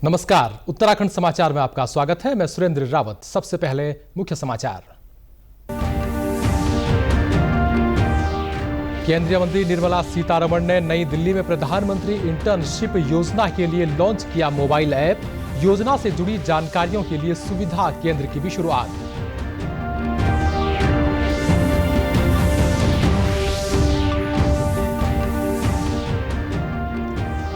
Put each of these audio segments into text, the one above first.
नमस्कार, उत्तराखंड समाचार में आपका स्वागत है। मैं सुरेंद्र रावत। सबसे पहले मुख्य समाचार। केंद्रीय मंत्री निर्मला सीतारमण ने नई दिल्ली में प्रधानमंत्री इंटर्नशिप योजना के लिए लॉन्च किया मोबाइल ऐप। योजना से जुड़ी जानकारियों के लिए सुविधा केंद्र की भी शुरुआत।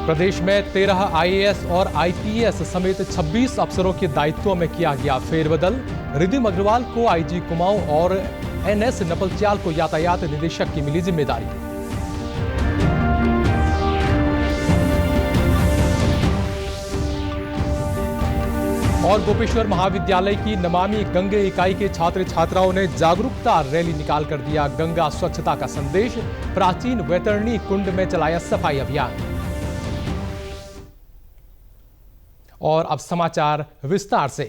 प्रदेश में 13 आईएएस और आईपीएस समेत 26 अफसरों के दायित्वों में किया गया फेरबदल। रिद्धिम अग्रवाल को आईजी कुमाऊं और एनएस नपलच्याल को यातायात निदेशक की मिली जिम्मेदारी। और गोपेश्वर महाविद्यालय की नमामि गंगे इकाई के छात्र छात्राओं ने जागरूकता रैली निकालकर दिया गंगा स्वच्छता का संदेश। प्राचीन वैतरणी कुंड में चलाया सफाई अभियान। और अब समाचार विस्तार से।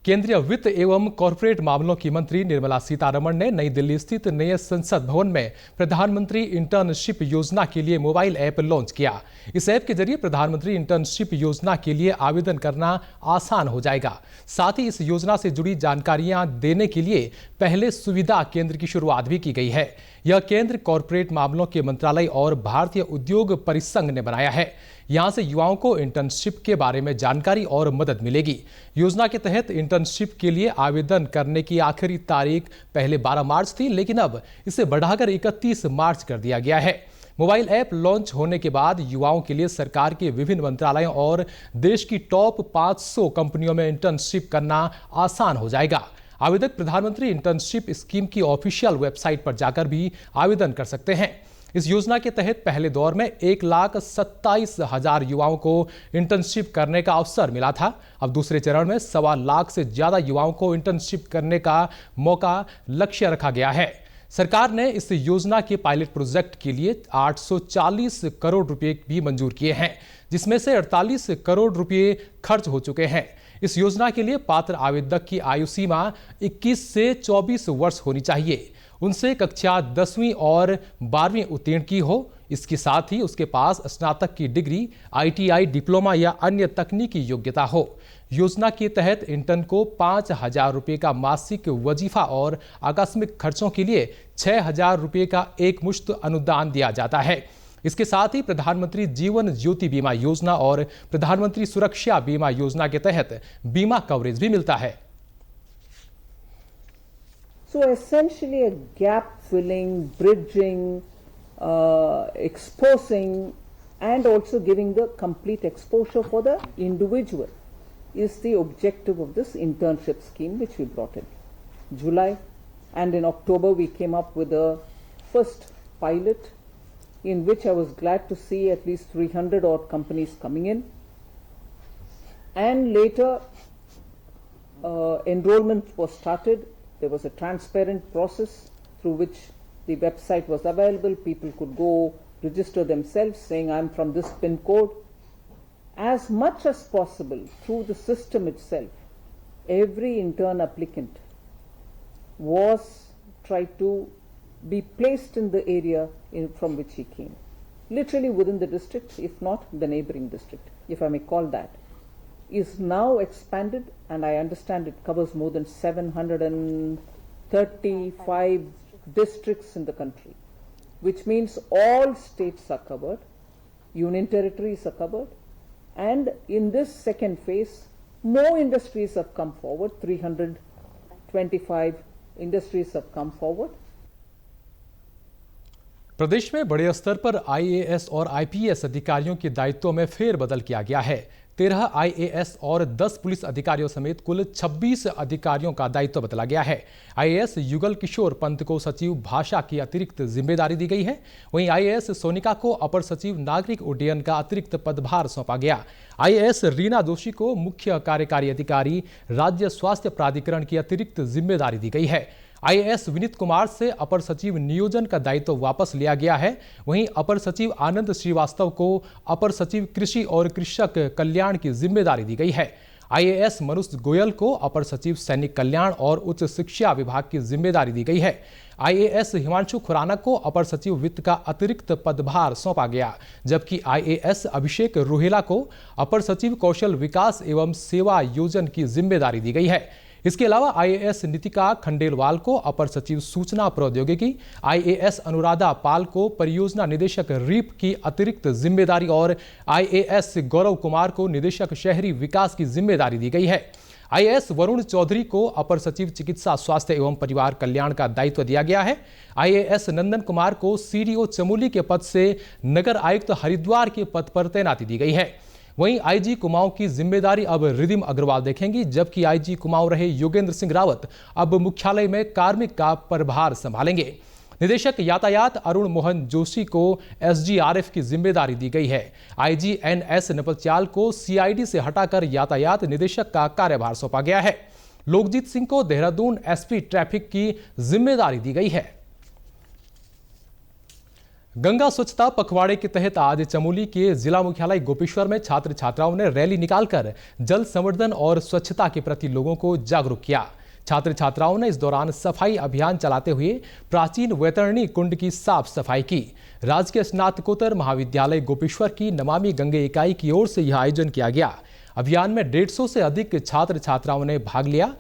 केंद्रीय वित्त एवं कॉरपोरेट मामलों की मंत्री निर्मला सीतारमण ने नई दिल्ली स्थित नए संसद भवन में प्रधानमंत्री इंटर्नशिप योजना के लिए मोबाइल ऐप लॉन्च किया। इस ऐप के जरिए प्रधानमंत्री इंटर्नशिप योजना के लिए आवेदन करना आसान हो जाएगा। साथ ही इस योजना से जुड़ी जानकारियां देने के लिए पहले सुविधा केंद्र की शुरुआत भी की गई है। यह केंद्र कॉरपोरेट मामलों के मंत्रालय और भारतीय उद्योग परिसंघ ने बनाया है। यहां से युवाओं को इंटर्नशिप के बारे में जानकारी और मदद मिलेगी। योजना के तहत इंटर्नशिप के लिए आवेदन करने की आखिरी तारीख पहले 12 मार्च थी, लेकिन अब इसे बढ़ाकर 31 मार्च कर दिया गया है। मोबाइल ऐप लॉन्च होने के बाद युवाओं के लिए सरकार के विभिन्न मंत्रालयों और देश की टॉप 500 कंपनियों में इंटर्नशिप करना आसान हो जाएगा। आवेदक प्रधानमंत्री इंटर्नशिप स्कीम की ऑफिशियल वेबसाइट पर जाकर भी आवेदन कर सकते हैं। इस योजना के तहत पहले दौर में 1,27,000 युवाओं को इंटर्नशिप करने का अवसर मिला था। अब दूसरे चरण में 1.25 लाख से ज्यादा युवाओं को इंटर्नशिप करने का मौका लक्ष्य रखा गया है। सरकार ने इस योजना के पायलट प्रोजेक्ट के लिए 840 करोड़ रुपए भी मंजूर किए हैं, जिसमें से 48 करोड़ रुपए खर्च हो चुके हैं। इस योजना के लिए पात्र आवेदक की आयु सीमा 21 से 24 वर्ष होनी चाहिए। उनसे कक्षा 10वीं और 12वीं उत्तीर्ण की हो। इसके साथ ही उसके पास स्नातक की डिग्री, आईटीआई, डिप्लोमा या अन्य तकनीकी योग्यता हो। योजना के तहत इंटर्न को 5,000 रुपये का मासिक वजीफा और आकस्मिक खर्चों के लिए 6,000 रुपये का एकमुश्त अनुदान दिया जाता है। इसके साथ ही प्रधानमंत्री जीवन ज्योति बीमा योजना और प्रधानमंत्री सुरक्षा बीमा योजना के तहत बीमा कवरेज भी मिलता है। So essentially a gap filling, bridging, exposing and also giving the complete exposure for the individual is the objective of this internship scheme which we brought in July, and in October we came up with the first pilot in which I was glad to see at least 300 odd companies coming in, and later enrollment was started. There was a transparent process through which the website was available. People could go register themselves saying I'm from this PIN code. As much as possible through the system itself, every intern applicant was tried to be placed in the area from which he came, literally within the district, if not the neighboring district, if I may call that, is now expanded, and I understand it covers more than 735 districts in the country, which means all states are covered, union territories are covered, and in this second phase, more industries have come forward, 325 industries have come forward. प्रदेश में बड़े स्तर पर IAS और IPS अधिकारियों के दायित्वों में फेरबदल किया गया है। 13 आईएएस और 10 पुलिस अधिकारियों समेत कुल 26 अधिकारियों का दायित्व बदला गया है। आईएएस युगल किशोर पंत को सचिव भाषा की अतिरिक्त जिम्मेदारी दी गई है। वहीं आईएएस सोनिका को अपर सचिव नागरिक उड्डयन का अतिरिक्त पदभार सौंपा गया। आईएएस रीना जोशी को मुख्य कार्यकारी अधिकारी राज्य स्वास्थ्य प्राधिकरण की अतिरिक्त जिम्मेदारी दी गई है। आईएएस विनीत कुमार से अपर सचिव नियोजन का दायित्व वापस लिया गया है। वहीं अपर सचिव आनंद श्रीवास्तव को अपर सचिव कृषि और कृषक कल्याण की जिम्मेदारी दी गई है। आईएएस मनुष्य गोयल को अपर सचिव सैनिक कल्याण और उच्च शिक्षा विभाग की जिम्मेदारी दी गई है। आईएएस हिमांशु खुराना को अपर सचिव वित्त का अतिरिक्त पदभार सौंपा गया, जबकि आईएएस अभिषेक रोहेला को अपर सचिव कौशल विकास एवं सेवा योजन की जिम्मेदारी दी गई है। इसके अलावा आईएएस नितिका खंडेलवाल को अपर सचिव सूचना प्रौद्योगिकी, आईएएस अनुराधा पाल को परियोजना निदेशक रीप की अतिरिक्त जिम्मेदारी और आईएएस गौरव कुमार को निदेशक शहरी विकास की जिम्मेदारी दी गई है। आईएएस वरुण चौधरी को अपर सचिव चिकित्सा स्वास्थ्य एवं परिवार कल्याण का दायित्व दिया गया है। आईएएस नंदन कुमार को सीडीओ चमोली के पद से नगर आयुक्त हरिद्वार के पद पर तैनाती दी गई है। वहीं आईजी कुमाऊं की जिम्मेदारी अब रिदिम अग्रवाल देखेंगी, जबकि आईजी कुमाऊं रहे योगेंद्र सिंह रावत अब मुख्यालय में कार्मिक का प्रभार संभालेंगे। निदेशक यातायात अरुण मोहन जोशी को एसडीआरएफ की जिम्मेदारी दी गई है। आईजी एनएस नपलच्याल को सीआईडी से हटाकर यातायात निदेशक का कार्यभार सौंपा गया है। लोकजीत सिंह को देहरादून एसपी ट्रैफिक की जिम्मेदारी दी गई है। गंगा स्वच्छता पखवाड़े के तहत आज चमोली के जिला मुख्यालय गोपेश्वर में छात्र छात्राओं ने रैली निकालकर जल संवर्धन और स्वच्छता के प्रति लोगों को जागरूक किया। छात्र छात्राओं ने इस दौरान सफाई अभियान चलाते हुए प्राचीन वैतरणी कुंड की साफ सफाई की। राजकीय स्नातकोत्तर महाविद्यालय गोपेश्वर की नमामि गंगे इकाई की ओर से यह आयोजन किया गया। अभियान में 150 से अधिक छात्र छात्राओं ने भाग लिया।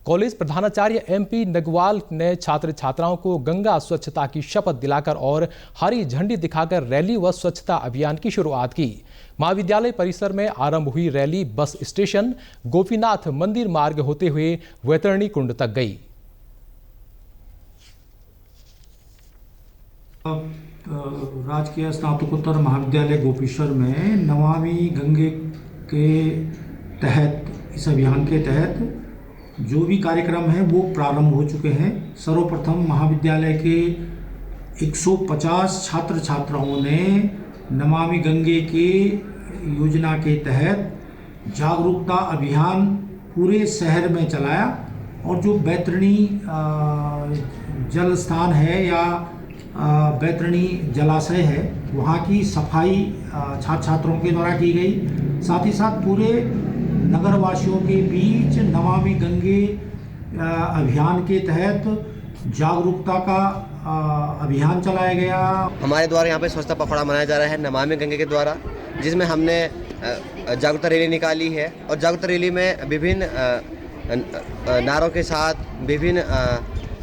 कॉलेज प्रधानाचार्य एमपी नगवाल ने छात्र छात्राओं को गंगा स्वच्छता की शपथ दिलाकर और हरी झंडी दिखाकर रैली व स्वच्छता अभियान की शुरुआत की। महाविद्यालय परिसर में आरंभ हुई रैली बस स्टेशन, गोपीनाथ मंदिर मार्ग होते हुए वैतरणी कुंड तक गई। राजकीय स्नातकोत्तर महाविद्यालय गोपेश्वर में नमामि गंगे के तहत, इस अभियान के तहत जो भी कार्यक्रम है वो प्रारंभ हो चुके हैं। सर्वप्रथम महाविद्यालय के 150 छात्र छात्राओं ने नमामि गंगे के योजना के तहत जागरूकता अभियान पूरे शहर में चलाया और जो बैतरणी जल स्थान है या बैतरणी जलाशय है वहाँ की सफाई छात्र छात्रों के द्वारा की गई। साथ ही साथ पूरे नगरवासियों के बीच नमामि गंगे अभियान के तहत जागरूकता का अभियान चलाया गया। हमारे द्वारा यहाँ पे स्वच्छता पखवाड़ा मनाया जा रहा है नमामि गंगे के द्वारा, जिसमें हमने जागरूकता रैली निकाली है और जागरूकता रैली में विभिन्न नारों के साथ, विभिन्न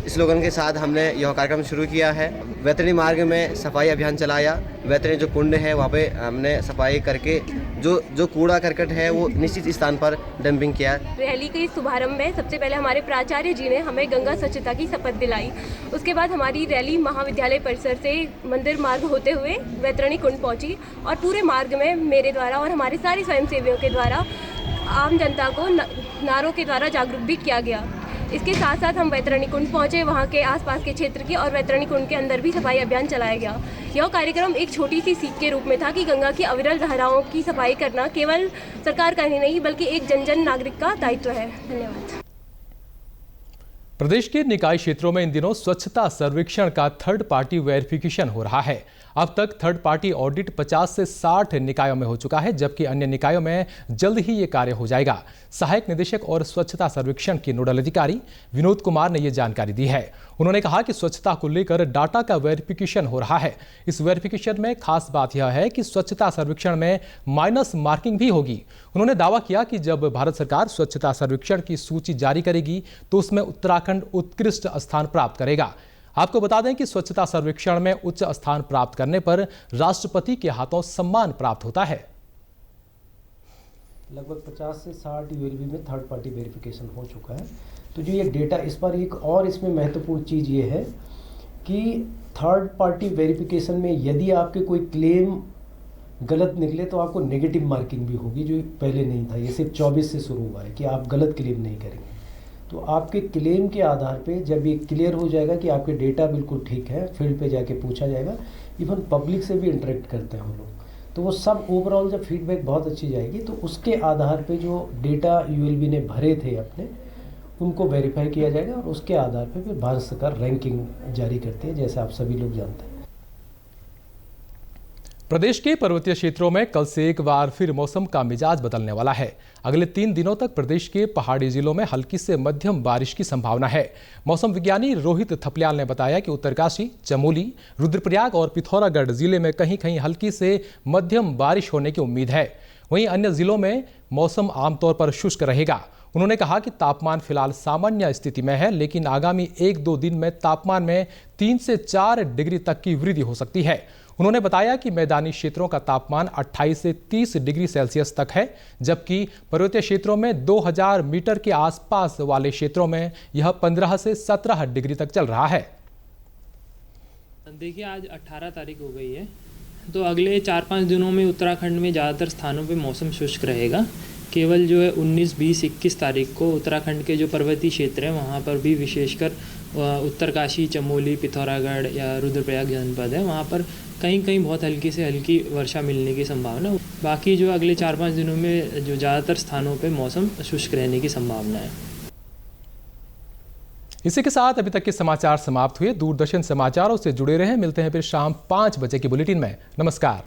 स्लोगन के साथ हमने यह कार्यक्रम शुरू किया है। वैतरणी मार्ग में सफाई अभियान चलाया। वैतरणी जो कुंड है वहाँ पे हमने सफाई करके जो कूड़ा करकट है वो निश्चित स्थान पर डंपिंग किया। रैली के शुभारंभ में सबसे पहले हमारे प्राचार्य जी ने हमें गंगा स्वच्छता की शपथ दिलाई। उसके बाद हमारी रैली महाविद्यालय परिसर से मंदिर मार्ग होते हुए वैतरणी कुंड पहुंची और पूरे मार्ग में मेरे द्वारा और हमारे सारे स्वयंसेवियों के द्वारा आम जनता को नारों के द्वारा जागरूक भी किया गया। इसके साथ साथ हम वैतरणी कुंड पहुंचे, वहां के आसपास के क्षेत्र की और वैतरणी कुंड के अंदर भी सफाई अभियान चलाया गया। यह कार्यक्रम एक छोटी सी सीख के रूप में था कि गंगा की अविरल धाराओं की सफाई करना केवल सरकार का ही नहीं बल्कि एक जन नागरिक का दायित्व है। धन्यवाद। प्रदेश के निकाय क्षेत्रों में इन दिनों स्वच्छता सर्वेक्षण का थर्ड पार्टी वेरिफिकेशन हो रहा है। अब तक थर्ड पार्टी ऑडिट 50 से 60 निकायों में हो चुका है, जबकि अन्य निकायों में जल्द ही ये कार्य हो जाएगा। सहायक निदेशक और स्वच्छता सर्वेक्षण के नोडल अधिकारी विनोद कुमार ने ये जानकारी दी है। उन्होंने कहा कि स्वच्छता को लेकर डाटा का वेरिफिकेशन हो रहा है। इस वेरिफिकेशन में खास बात यह है कि स्वच्छता सर्वेक्षण में माइनस मार्किंग भी होगी। उन्होंने दावा किया कि जब भारत सरकार स्वच्छता सर्वेक्षण की सूची जारी करेगी तो उसमें उत्तराखंड उत्कृष्ट स्थान प्राप्त करेगा। आपको बता दें कि स्वच्छता सर्वेक्षण में उच्च स्थान प्राप्त करने पर राष्ट्रपति के हाथों सम्मान प्राप्त होता है। लगभग 50 से 60 यूएलबी में थर्ड पार्टी वेरिफिकेशन हो चुका है। तो जो ये डेटा, इस पर एक और इसमें महत्वपूर्ण चीज़ ये है कि थर्ड पार्टी वेरिफिकेशन में यदि आपके कोई क्लेम गलत निकले तो आपको नेगेटिव मार्किंग भी होगी, जो पहले नहीं था। ये सिर्फ 24 से शुरू हुआ है कि आप गलत क्लेम नहीं करेंगे। तो आपके क्लेम के आधार पे जब ये क्लियर हो जाएगा कि आपके डेटा बिल्कुल ठीक है, फील्ड पे जाके पूछा जाएगा। इवन पब्लिक से भी इंटरेक्ट करते हैं हम लोग, तो वो सब ओवरऑल जब फीडबैक बहुत अच्छी जाएगी तो उसके आधार पे जो डेटा यूएलबी ने भरे थे अपने, उनको वेरीफाई किया जाएगा और उसके आधार पे फिर भारत सरकार रैंकिंग जारी करती है, जैसे आप सभी लोग जानते हैं। प्रदेश के पर्वतीय क्षेत्रों में कल से एक बार फिर मौसम का मिजाज बदलने वाला है। अगले 3 दिनों तक प्रदेश के पहाड़ी जिलों में हल्की से मध्यम बारिश की संभावना है। मौसम विज्ञानी रोहित थपलियाल ने बताया कि उत्तरकाशी, चमोली, रुद्रप्रयाग और पिथौरागढ़ जिले में कहीं कहीं हल्की से मध्यम बारिश होने की उम्मीद है। वहीं अन्य जिलों में मौसम आमतौर पर शुष्क रहेगा। उन्होंने कहा कि तापमान फिलहाल सामान्य स्थिति में है, लेकिन आगामी 1-2 दिन में तापमान में 3 से 4 डिग्री तक की वृद्धि हो सकती है। उन्होंने बताया कि मैदानी क्षेत्रों का तापमान 28 से 30 डिग्री सेल्सियस तक है, जबकि पर्वतीय क्षेत्रों में 2000 मीटर के आसपास वाले क्षेत्रों में यह 15 से 17 डिग्री तक चल रहा है। देखिए, आज 18 तारीख हो गई है, तो अगले 4-5 दिनों में उत्तराखंड में ज़्यादातर स्थानों पे मौसम शुष्क रहेगा। केवल जो है 19, 20, 21 तारीख को उत्तराखंड के जो पर्वतीय क्षेत्र हैं वहाँ पर भी विशेषकर उत्तरकाशी, चमोली, पिथौरागढ़ या रुद्रप्रयाग जनपद है, वहाँ पर कहीं कहीं बहुत हल्की से हल्की वर्षा मिलने की संभावना। बाकी जो अगले 4-5 दिनों में जो ज़्यादातर स्थानों पे मौसम शुष्क रहने की संभावना है। इसी के साथ अभी तक के समाचार समाप्त हुए। दूरदर्शन समाचारों से जुड़े रहें। मिलते हैं फिर शाम 5 बजे की बुलेटिन में। नमस्कार।